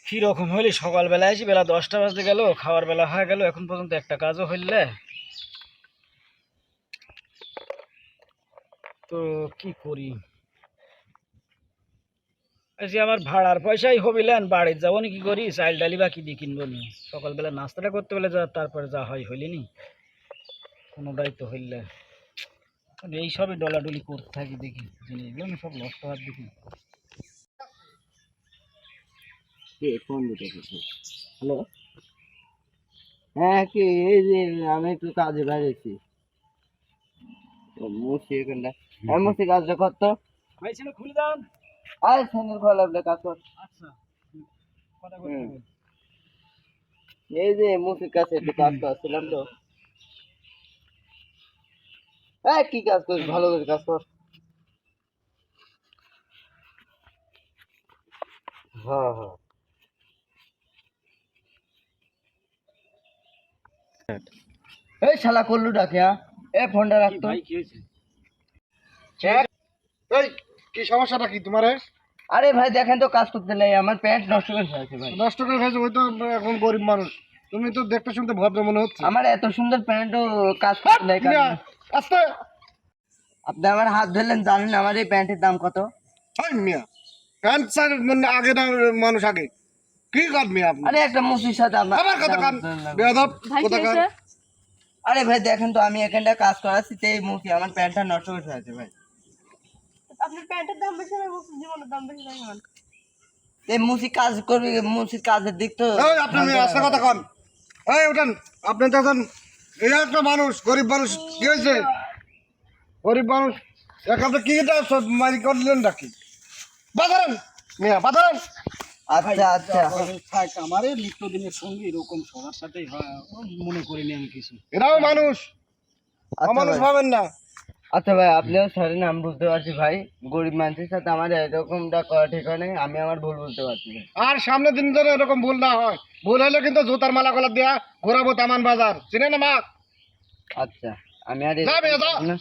কিরকম হইলি? সকালবেলা আসি, বেলা 10টা বাজতে গেল, খাওয়ার বেলা হয়ে গেল, এখন পর্যন্ত একটা কাজও হইলে। তো কি করি? আজকে আমার ভাড়ার পয়সাই হবিলেন, বাড়িতে যাবো নি, কি করি? চাইল ডালি বা কি দিয়ে কিনবো নি? সকালবেলা নাস্তাটা করতে বলে যা, তারপরে যা হয় হইলিনি, কোনো দায়িত্ব হইলে এইসবই ডলাডলি করতে থাকি, দেখি জিনিসগুলো আমি সব নষ্ট হওয়ার দেখি। হ্যালো, হ্যাঁ কি এই যে আমি একটু কাজে বাইরেছি। মুসি এখানটা, হ্যাঁ মুসি কাজটা করতো। ভাই ছিল খুলে দাও। আরে স্যান্ডেল খোলা লাগবে কাজ কর। আচ্ছা, কথা বলতে হবে। এই যে মুসির কাছে একটু কাজ করছিলাম তো। হ্যাঁ কি কাজ করিস, ভালো করে কাজ কর। হ্যাঁ হ্যাঁ, এই শালা করলু ডাকে, হ্যাঁ এ ফোনটা কি রাখতো। ভাই, কি হয়েছে? এই কি সমস্যাটা কি তোমার? আরে ভাই দেখেন তো, কাজ করতে নেই, আমার প্যান্ট নষ্ট করে ফেলেছে ভাই। নষ্ট করে ফেলছো? ওই তো এখন গরিব মানুষ, তুমি তো দেখতে শুনতে ভদ্র মনে হচ্ছে। আমার এত সুন্দর প্যান্টও কাজ করতে নেই। মিয়া, আস্তে। আপনি আমার হাত ধরলেন, জানেন আমার এই প্যান্টের দাম কত? হাই মিয়া, প্যান্ট শার্ট মানে আগে না, মানুষ আগে কি কাট মিয়া আপনি? আরে একটা মুসির সাথে আবার কথা কান বেয়াদব কথা কান। আরে ভাই দেখেন তো, আমি এখানটা কাজ করাচ্ছি, তো এই মুসি আমার প্যান্টটা নষ্ট করে ফেলেছে ভাই। আপনার প্যান্টের দাম বেশি না জীবনের দাম বেশি না? এই মুসি কাজ করবে, মুসির কাজের দিক তো। এই আপনি মিয়া আস্তে কথা কান। এই ওঠেন, আপনি তো এখন এই একটা মানুষ, গরিব মানুষ, কি হয়েছে? গরিব মানুষ এখানে কি এটা মারি করলেন নাকি? বাজারেন মিয়া, বাজারেন। আচ্ছা আচ্ছা, থাক, আমার এই নিত্যদিনের সঙ্গে এরকম সবার সাথেই হয়, মনে করিনি আমি কিছু। এরাও মানুষ, আচ্ছা অমানুষ ভাই। ভাবেন না। আচ্ছা ভাই, আপনিও সরি, না আমি বুঝতে পারছি ভাই, গরিব মানুষের সাথে আমার এরকমটা করা ঠিক হয় না, আমি আমার ভুল বুঝতে পারছি ভাই। আর সামনের দিন ধরে এরকম ভুল না হয়, ভুল হলে কিন্তু জুতার মালা গলা দেয়া ঘোরাবো তামান বাজার, চিনে না মা? আচ্ছা, আমি আর যাবে, যা। না